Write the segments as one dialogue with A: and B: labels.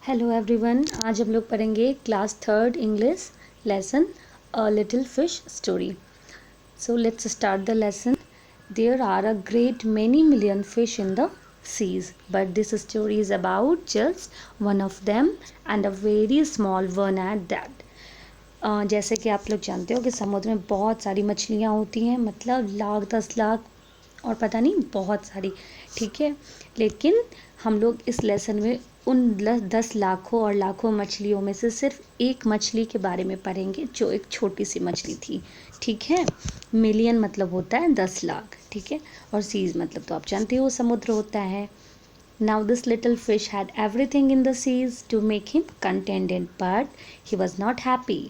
A: Hello everyone, आज हम लोग पढ़ेंगे class third English lesson a little fish story. So let's start the lesson. There are a great many million fish in the seas, but this story is about just one of them and a very small one at that. जैसे कि आप लोग जानते हो कि समुद्र में बहुत सारी मछलियाँ होती हैं, मतलब लाख 10 लाख और पता नहीं बहुत सारी. ठीक है, लेकिन हम लोग इस लेसन में उन 10 लाखों और लाखों मछलियों में से सिर्फ एक मछली के बारे में पढ़ेंगे जो एक छोटी सी मछली थी. ठीक है, मिलियन मतलब होता है 10 लाख. ठीक है, और सीज मतलब तो आप जानते हो समुद्र होता है. Now this little fish had everything in the seas to make him contented, but he was not happy.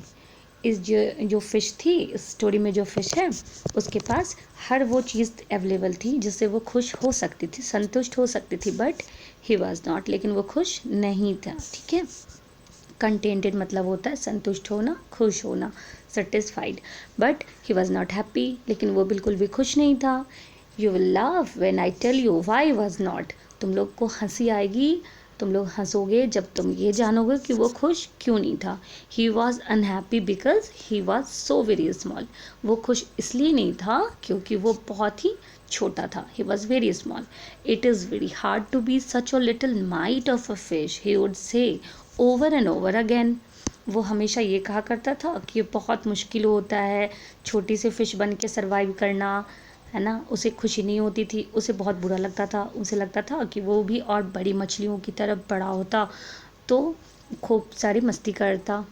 A: इस जो फ़िश थी, इस स्टोरी में जो फ़िश है, उसके पास हर वो चीज़ अवेलेबल थी जिससे वो खुश हो सकती थी, संतुष्ट हो सकती थी, बट ही वॉज नॉट, लेकिन वो खुश नहीं था. ठीक है, कंटेंटेड मतलब होता है संतुष्ट होना, खुश होना, satisfied. But he was not happy, लेकिन वो बिल्कुल भी खुश नहीं था. You will laugh when I tell you why was not. तुम लोग को हंसी आएगी, तुम लोग हंसोगे जब तुम ये जानोगे कि वो खुश क्यों नहीं था. He was unhappy because he was so very small. वो खुश इसलिए नहीं था क्योंकि वो बहुत ही छोटा था. He was very small. It is very hard to be such a little mite of a fish, he would say over and over again. वो हमेशा ये कहा करता था कि ये बहुत मुश्किल होता है छोटी सी फ़िश बन के सर्वाइव करना, है ना. उसे खुशी नहीं होती थी, उसे बहुत बुरा लगता था. उसे लगता था कि वो भी और बड़ी मछलियों की तरफ बड़ा होता तो खूब सारी मस्ती करता.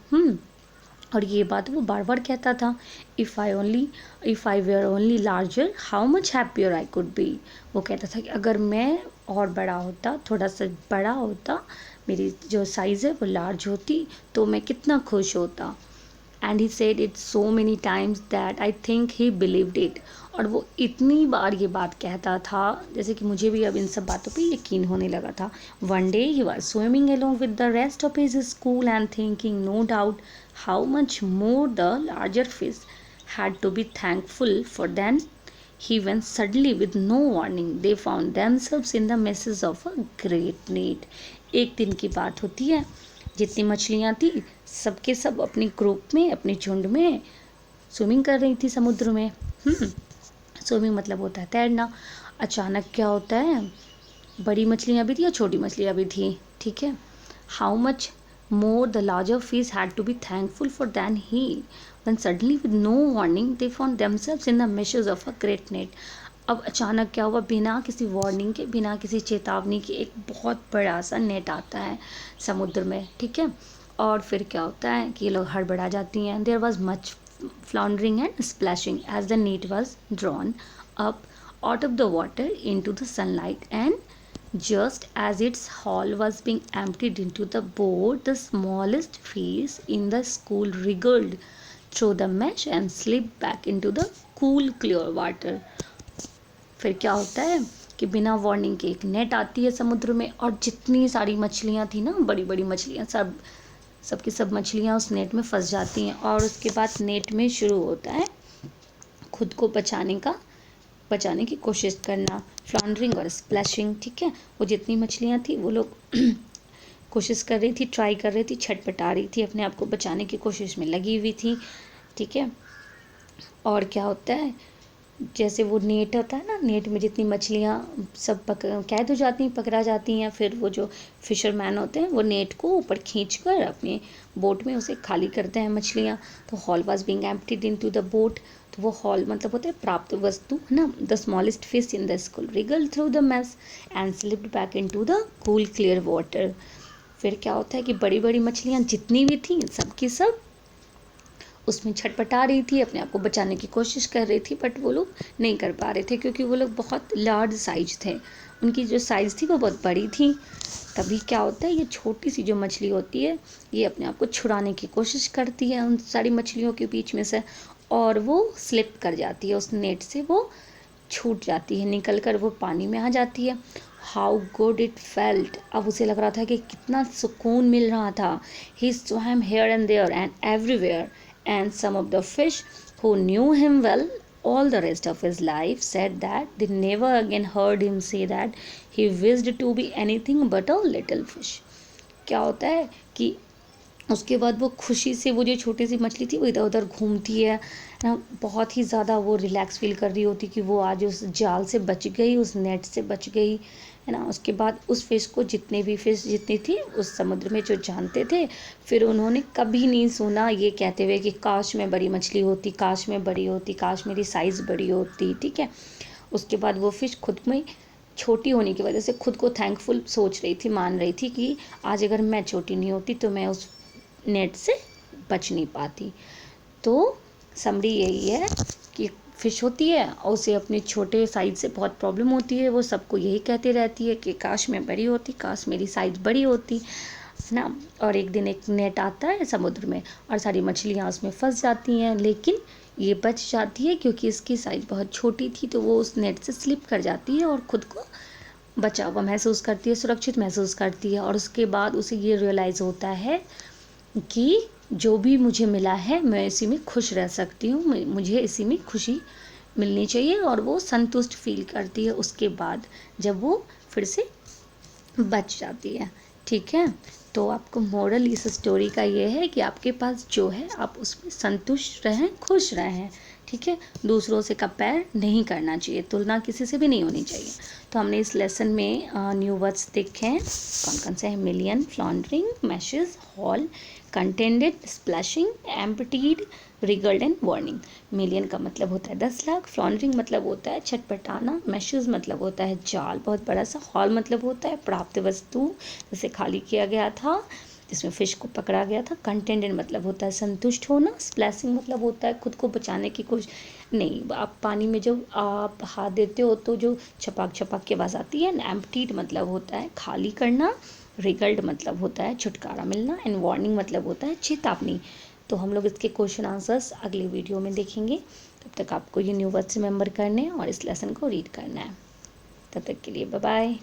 A: और ये बात वो बार बार कहता था. If I were only larger how much happier I could be. वो कहता था कि अगर मैं और बड़ा होता, थोड़ा सा बड़ा होता, मेरी जो साइज़ है वो लार्ज होती, तो मैं कितना खुश होता. And he said it so many times that I think he believed it. और वो इतनी बार ये बात कहता था जैसे कि मुझे भी अब इन सब बातों पे यकीन होने लगा था. One day he was swimming along with the rest of his school and thinking no doubt how much more the larger fish had to be thankful for than he, when suddenly with no warning they found themselves in the messes of a great need. एक दिन की बात होती है, जितनी मछलियाँ थी सबके सब अपनी ग्रुप में, अपने झुंड में स्विमिंग कर रही थी समुद्र में. स्विमिंग मतलब होता है तैरना. अचानक क्या होता है, बड़ी मछलियाँ भी थी और छोटी मछलियाँ भी थी. ठीक है, how much more the larger fish had to be thankful for than he, when suddenly with no warning they found themselves in the meshes of a great net. अब अचानक क्या हुआ, बिना किसी वार्निंग के, बिना किसी चेतावनी के एक बहुत बड़ा सा नेट आता है समुद्र में. ठीक है, और फिर क्या होता है कि ये लोग हड़बड़ा जाती हैं. There was much floundering and splashing as the net was drawn up out of the water into the sunlight, and just as its hull was being emptied into the boat, the smallest fish in the school wriggled through the mesh and slipped back into the cool clear water. फिर क्या होता है कि बिना warning के एक net आती है समुद्र में, और जितनी सारी मछलियाँ थी ना, बड़ी बड़ी मछलियाँ, सबकी सब मछलियाँ उस नेट में फंस जाती हैं. और उसके बाद नेट में शुरू होता है खुद को बचाने की कोशिश करना, फ्लॉन्डरिंग और स्प्लैशिंग. ठीक है, वो जितनी मछलियाँ थी वो लोग कोशिश कर रही थी, ट्राई कर रही थी, छटपटा रही थी, अपने आप को बचाने की कोशिश में लगी हुई थी. ठीक है, और क्या होता है, जैसे वो नेट होता है ना, नेट में जितनी मछलियाँ सब कैद हो जाती हैं, पकड़ा जाती हैं, फिर वो जो फिशरमैन होते हैं वो नेट को ऊपर खींच कर अपने बोट में उसे खाली करते हैं मछलियाँ. तो hall was being emptied into the boat. तो वो हॉल मतलब होता है प्राप्त वस्तु, है ना. The smallest fish in the school wriggle through the mesh and slipped back into the cool clear water. फिर क्या होता है कि बड़ी बड़ी मछलियाँ जितनी भी थी सबकी सब उसमें छटपटा रही थी, अपने आप को बचाने की कोशिश कर रही थी, बट वो लोग नहीं कर पा रहे थे क्योंकि वो लोग बहुत लार्ज साइज थे. उनकी जो साइज़ थी वो बहुत बड़ी थी. तभी क्या होता है, ये छोटी सी जो मछली होती है ये अपने आप को छुड़ाने की कोशिश करती है उन सारी मछलियों के बीच में से, और वो स्लिप कर जाती है उस नेट से, वो छूट जाती है, निकल कर वो पानी में आ जाती है. How good it felt. अब उसे लग रहा था कि कितना सुकून मिल रहा था. He swam here and there and everywhere, and some of the fish who knew him well all the rest of his life said that they never again heard him say that he wished to be anything but a little fish. क्या होता है कि उसके बाद वो खुशी से वो जो छोटी सी मछली थी वो इधर उधर घूमती है ना, बहुत ही ज़्यादा वो रिलैक्स फील कर रही होती कि वो आज उस जाल से बच गई, उस नेट से बच गई, है ना। उसके बाद उस फिश को जितने भी फिश जितनी थी उस समुद्र में जो जानते थे, फिर उन्होंने कभी नहीं सुना ये कहते हुए कि काश मैं बड़ी मछली होती, काश मैं बड़ी होती, काश मेरी साइज़ बड़ी होती, ठीक है। उसके बाद वो फिश खुद में छोटी होने की वजह से खुद को थैंकफुल सोच रही थी, मान रही थी कि आज अगर मैं छोटी नहीं होती तो मैं उस नेट से बच नहीं पाती। तो समरी यही है कि फ़िश होती है और उसे अपने छोटे साइज़ से बहुत प्रॉब्लम होती है, वो सबको यही कहती रहती है कि काश मैं बड़ी होती, काश मेरी साइज़ बड़ी होती, है ना। और एक दिन एक नेट आता है समुद्र में और सारी मछलियाँ उसमें फंस जाती हैं, लेकिन ये बच जाती है क्योंकि इसकी साइज़ बहुत छोटी थी, तो वो उस नेट से स्लिप कर जाती है और खुद को बचा हुआ महसूस करती है, सुरक्षित महसूस करती है। और उसके बाद उसे ये रियलाइज़ होता है कि जो भी मुझे मिला है मैं इसी में खुश रह सकती हूँ, मुझे इसी में खुशी मिलनी चाहिए, और वो संतुष्ट फील करती है उसके बाद जब वो फिर से बच जाती है, ठीक है। तो आपको मोरल इस स्टोरी का ये है कि आपके पास जो है आप उसमें संतुष्ट रहें, खुश रहें, ठीक है। दूसरों से कंपेयर नहीं करना चाहिए, तुलना किसी से भी नहीं होनी चाहिए। तो हमने इस लेसन में न्यू वर्ड्स देखे हैं, कौन कौन से हैं? Million, floundering, meshes, haul, contended, splashing, emptied, wriggled and warning. Million का मतलब होता है 10 लाख, फ्लॉन्डरिंग मतलब होता है छटपटाना, मैशेस मतलब होता है जाल बहुत बड़ा सा, हॉल मतलब होता है प्राप्त वस्तु जैसे खाली किया गया था जिसमें फ़िश को पकड़ा गया था, कंटेंडेड मतलब होता है संतुष्ट होना, स्प्लैशिंग मतलब होता है खुद को बचाने की कोशिश। नहीं, आप पानी में जब आप हाथ देते हो तो जो छपाक छपाक की आवाज़ आती है। एम्प्टीड मतलब होता है खाली करना, रिगल्ड मतलब होता है छुटकारा मिलना, एंड वार्निंग मतलब होता है चेतावनी। तो हम लोग इसके क्वेश्चन आंसर्स अगले वीडियो में देखेंगे। तब तक आपको ये न्यू वर्ड्स रिमेंबर करने हैं और इस लेसन को रीड करना है। तब तक के लिए बाय बाय।